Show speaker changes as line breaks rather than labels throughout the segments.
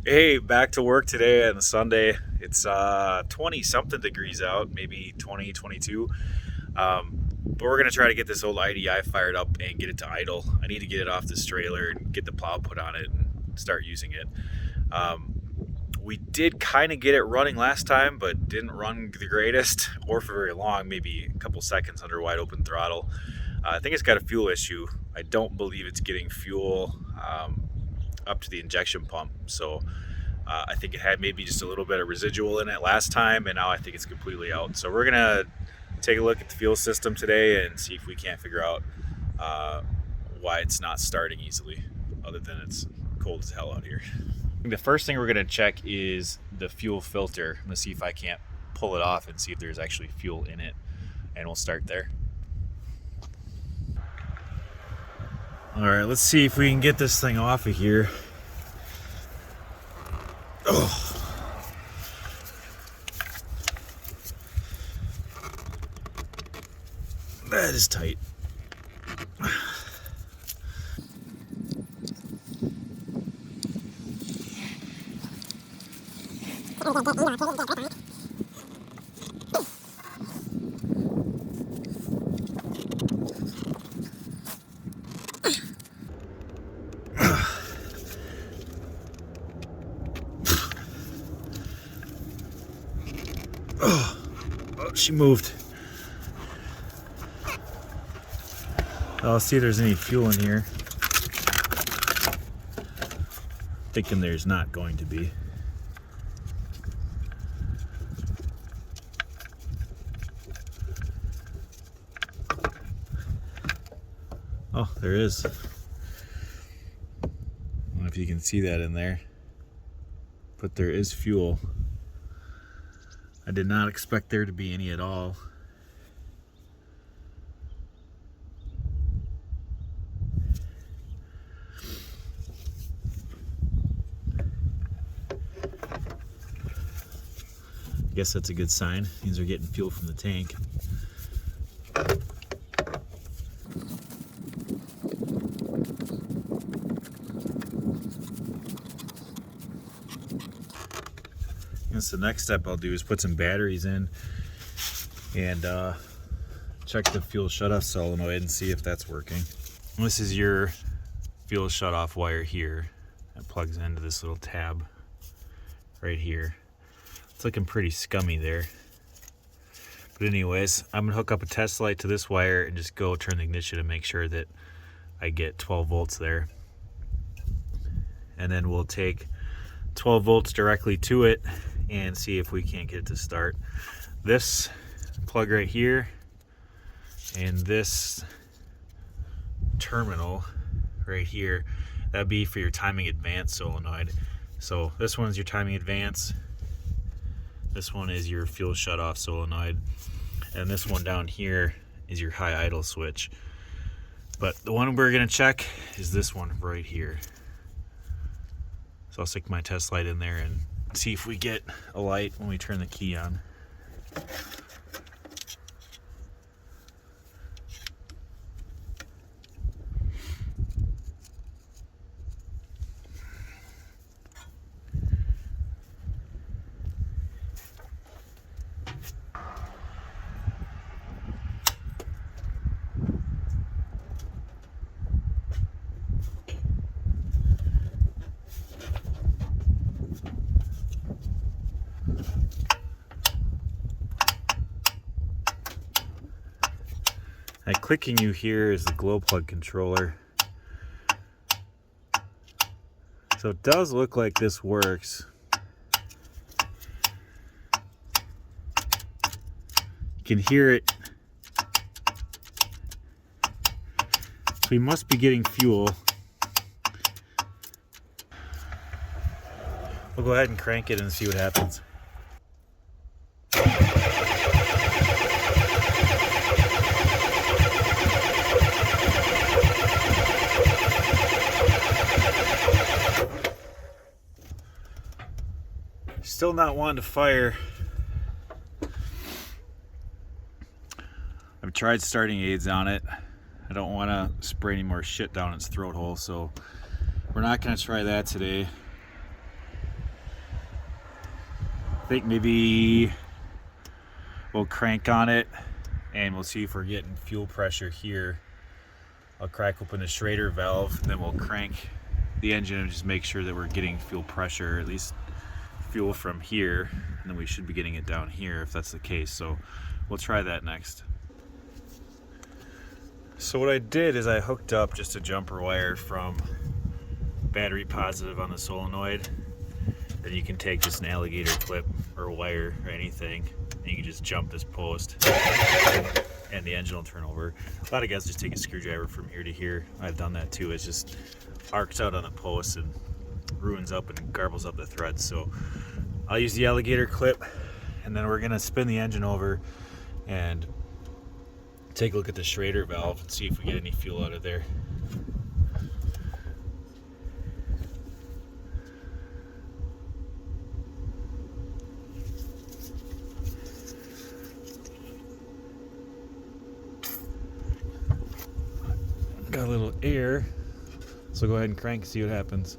Hey, back to work today on Sunday. It's 20 something degrees out, maybe 20, 22. But we're going to try to get this old IDI fired up and get it to idle. I need to get it off this trailer and get the plow put on it and start using it. We did kind of get it running last time, but didn't run the greatest or for very long, maybe a couple seconds under wide open throttle. I think it's got a fuel issue. I don't believe it's getting fuel up to the injection pump. So I think it had maybe just a little bit of residual in it last time, and now I think it's completely out. So we're gonna take a look at the fuel system today and see if we can't figure out why it's not starting easily, other than it's cold as hell out here. The first thing we're gonna check is the fuel filter. I'm gonna see if I can't pull it off and see if there's actually fuel in it, and we'll start there. All right, let's see if we can get this thing off of here. Oh. That is tight. Oh, she moved. I'll see if there's any fuel in here. Thinking there's not going to be. Oh, there is. I don't know if you can see that in there, but there is fuel. I did not expect there to be any at all. I guess that's a good sign. Means they're getting fuel from the tank. So the next step I'll do is put some batteries in and check the fuel shutoff solenoid and see if that's working. This is your fuel shutoff wire here. That plugs into this little tab right here. It's looking pretty scummy there. But anyways, I'm gonna hook up a test light to this wire and just go turn the ignition and make sure that I get 12 volts there. And then we'll take 12 volts directly to it and see if we can't get it to start. This plug right here and this terminal right here, that'd be for your timing advance solenoid. So this one's your timing advance, this one is your fuel shutoff solenoid, and this one down here is your high idle switch. But the one we're gonna check is this one right here. So I'll stick my test light in there and see if we get a light when we turn the key on. That clicking you hear is the glow plug controller. So it does look like this works. You can hear it. So we must be getting fuel. We'll go ahead and crank it and see what happens. Still not wanting to fire. I've tried starting aids on it. I don't want to spray any more shit down its throat hole, so we're not going to try that today. I think maybe we'll crank on it and we'll see if we're getting fuel pressure here. I'll crack open the Schrader valve and then we'll crank the engine and just make sure that we're getting fuel pressure, at least fuel from here, and then we should be getting it down here if that's the case. So we'll try that next. So what I did is I hooked up just a jumper wire from battery positive on the solenoid. Then you can take just an alligator clip or wire or anything, and you can just jump this post and the engine will turn over. A lot of guys just take a screwdriver from here to here. I've done that too. It just arcs out on the post and ruins up and garbles up the threads. So I'll use the alligator clip, and then we're gonna spin the engine over and take a look at the Schrader valve and see if we get any fuel out of there. Got a little air, so go ahead and crank and see what happens.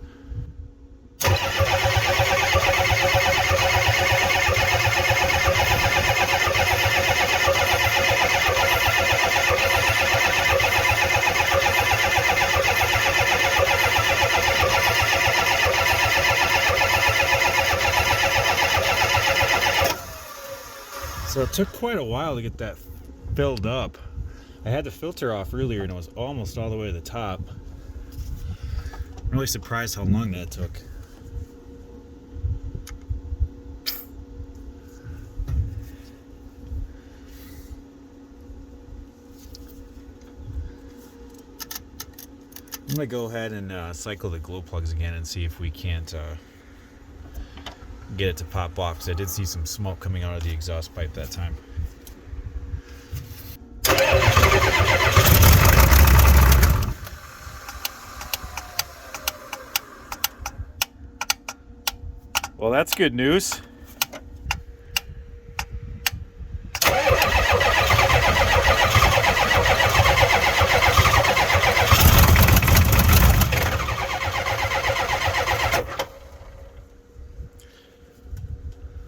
So it took quite a while to get that filled up. I had the filter off earlier and it was almost all the way to the top. I'm really surprised how long that took. I'm gonna go ahead and cycle the glow plugs again and see if we can't get it to pop off, because I did see some smoke coming out of the exhaust pipe that time. Well, that's good news.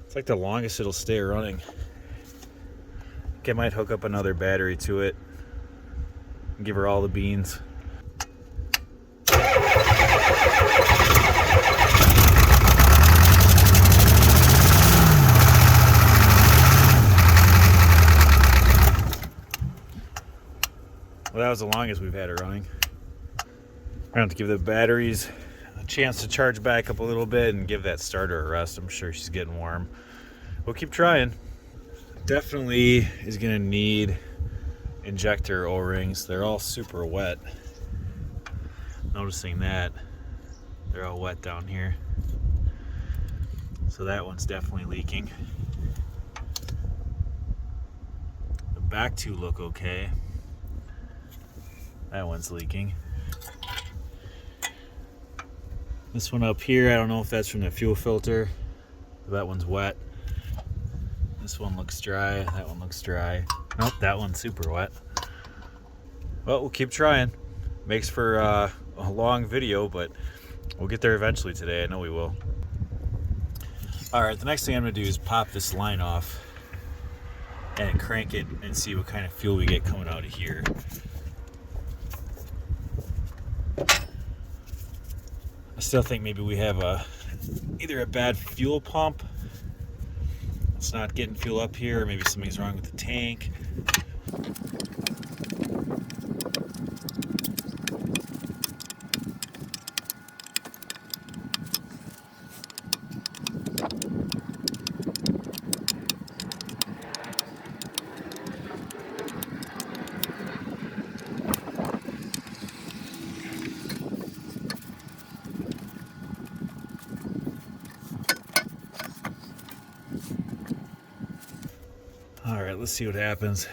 It's like the longest it'll stay running. I think I might hook up another battery to it and give her all the beans. Well, that was the longest we've had it running. I'm gonna have to give the batteries a chance to charge back up a little bit and give that starter a rest. I'm sure she's getting warm. We'll keep trying. Definitely is gonna need injector O-rings. They're all super wet. Noticing that they're all wet down here. So that one's definitely leaking. The back two look okay. That one's leaking. This one up here, I don't know if that's from the fuel filter. That one's wet. This one looks dry. That one looks dry. Nope, that one's super wet. Well, we'll keep trying. Makes for a long video, but we'll get there eventually today. I know we will. All right, the next thing I'm gonna do is pop this line off and crank it and see what kind of fuel we get coming out of here. I still think maybe we have either a bad fuel pump, it's not getting fuel up here, or maybe something's wrong with the tank. All right, let's see what happens.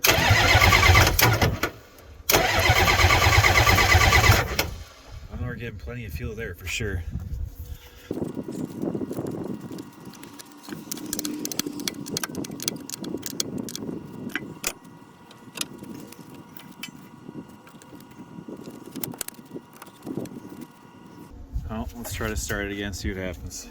I know we're getting plenty of fuel there for sure. Well, let's try to start it again, see what happens.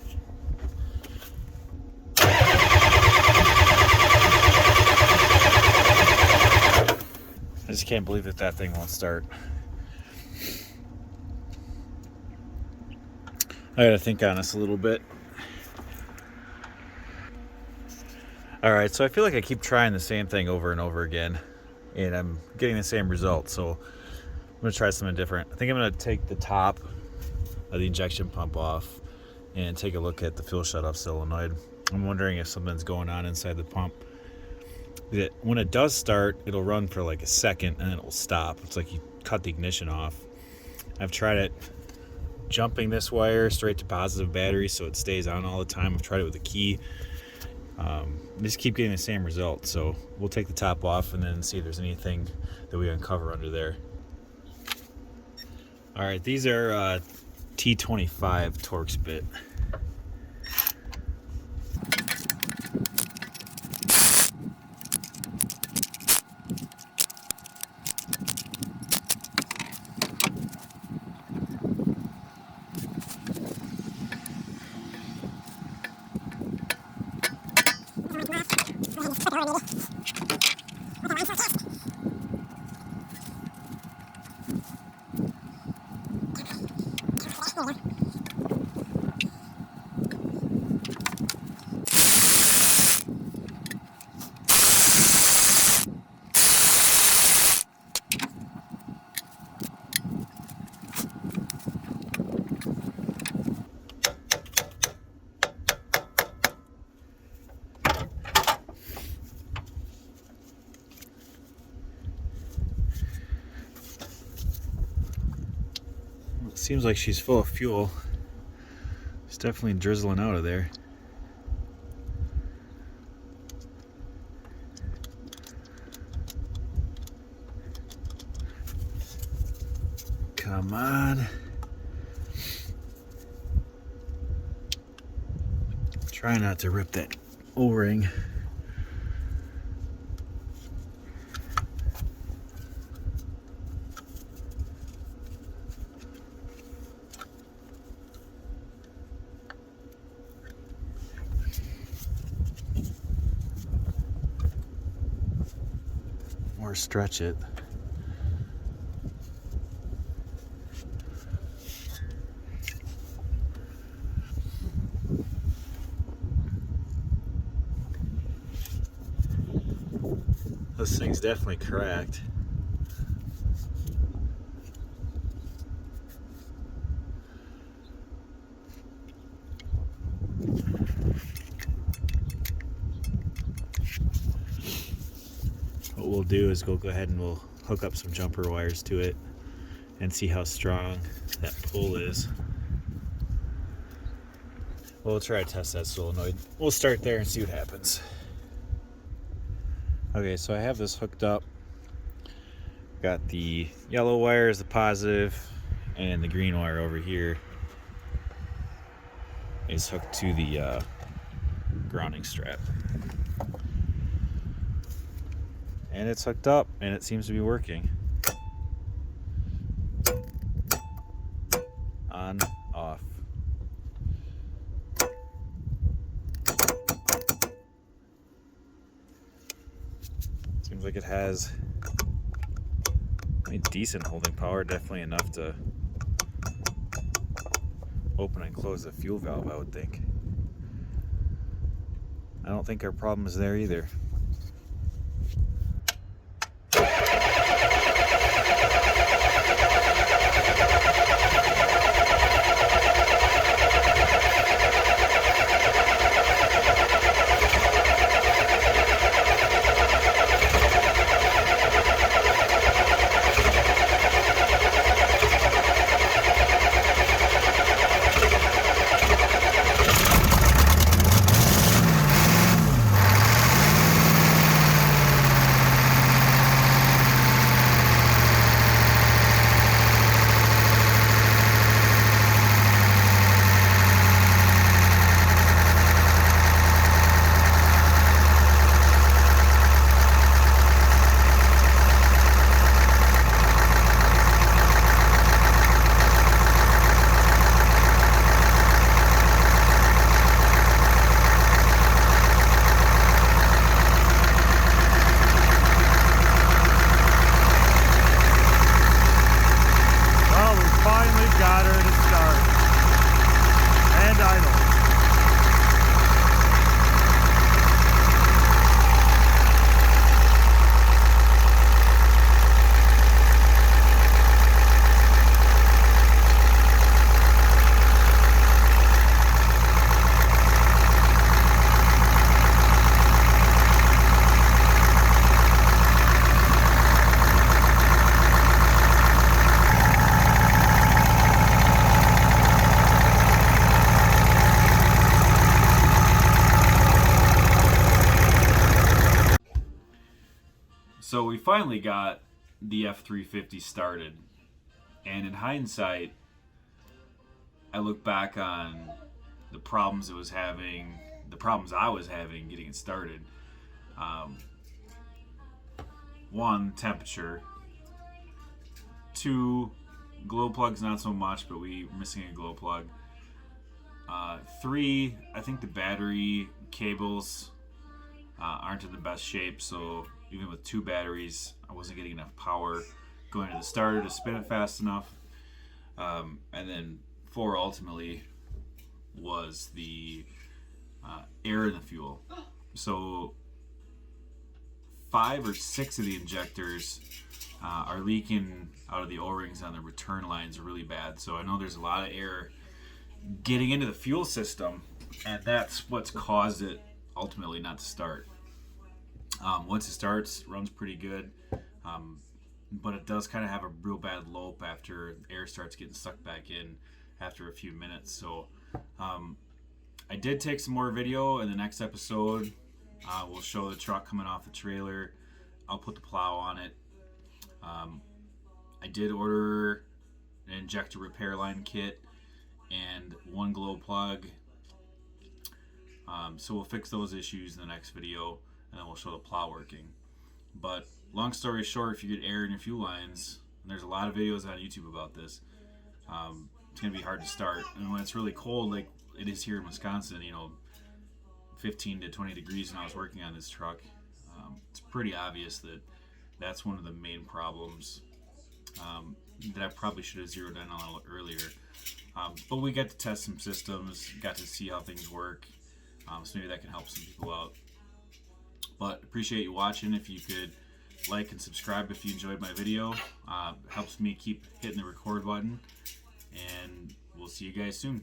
I just can't believe that thing won't start. I gotta think on this a little bit. Alright, so I feel like I keep trying the same thing over and over again, and I'm getting the same result, so I'm gonna try something different. I think I'm gonna take the top of the injection pump off and take a look at the fuel shutoff solenoid. I'm wondering if something's going on inside the pump. When it does start, it'll run for like a second and then it will stop. It's like you cut the ignition off. I've tried it jumping this wire straight to positive battery so it stays on all the time. I've tried it with a key. I just keep getting the same result, so we'll take the top off and then see if there's anything that we uncover under there. Alright, these are T25 Torx bit. Seems like she's full of fuel. It's definitely drizzling out of there. Come on. Try not to rip that O-ring. Or stretch it. This thing's definitely cracked. What we'll do is we'll go ahead and we'll hook up some jumper wires to it and see how strong that pull is. We'll try to test that solenoid. We'll start there and see what happens. Okay, so I have this hooked up. Got the yellow wire as the positive, and the green wire over here is hooked to the grounding strap. And it's hooked up, and it seems to be working. On, off. Seems like it has a decent holding power, definitely enough to open and close the fuel valve, I would think. I don't think our problem is there either.
finally got her to start and idle.
So we finally got the F350 started, and in hindsight, I look back on the problems it was having, the problems I was having getting it started. One, temperature. Two, glow plugs not so much, but we were missing a glow plug. Three, I think the battery cables aren't in the best shape, so even with two batteries, I wasn't getting enough power going to the starter to spin it fast enough. And then four, ultimately, was the air in the fuel. So 5 or 6 of the injectors are leaking out of the O-rings on the return lines really bad. So I know there's a lot of air getting into the fuel system, and that's what's caused it ultimately not to start. Once it starts, it runs pretty good, but it does kind of have a real bad lope after air starts getting sucked back in after a few minutes. So I did take some more video in the next episode. We'll show the truck coming off the trailer. I'll put the plow on it. I did order an injector repair line kit and one glow plug. So we'll fix those issues in the next video, and then we'll show the plow working. But long story short, if you get air in your fuel lines, and there's a lot of videos on YouTube about this, it's going to be hard to start. And when it's really cold, like it is here in Wisconsin, 15 to 20 degrees when I was working on this truck, it's pretty obvious that that's one of the main problems that I probably should have zeroed in on a little earlier. But we got to test some systems, got to see how things work, so maybe that can help some people out. But appreciate you watching. If you could like and subscribe if you enjoyed my video, helps me keep hitting the record button, and we'll see you guys soon.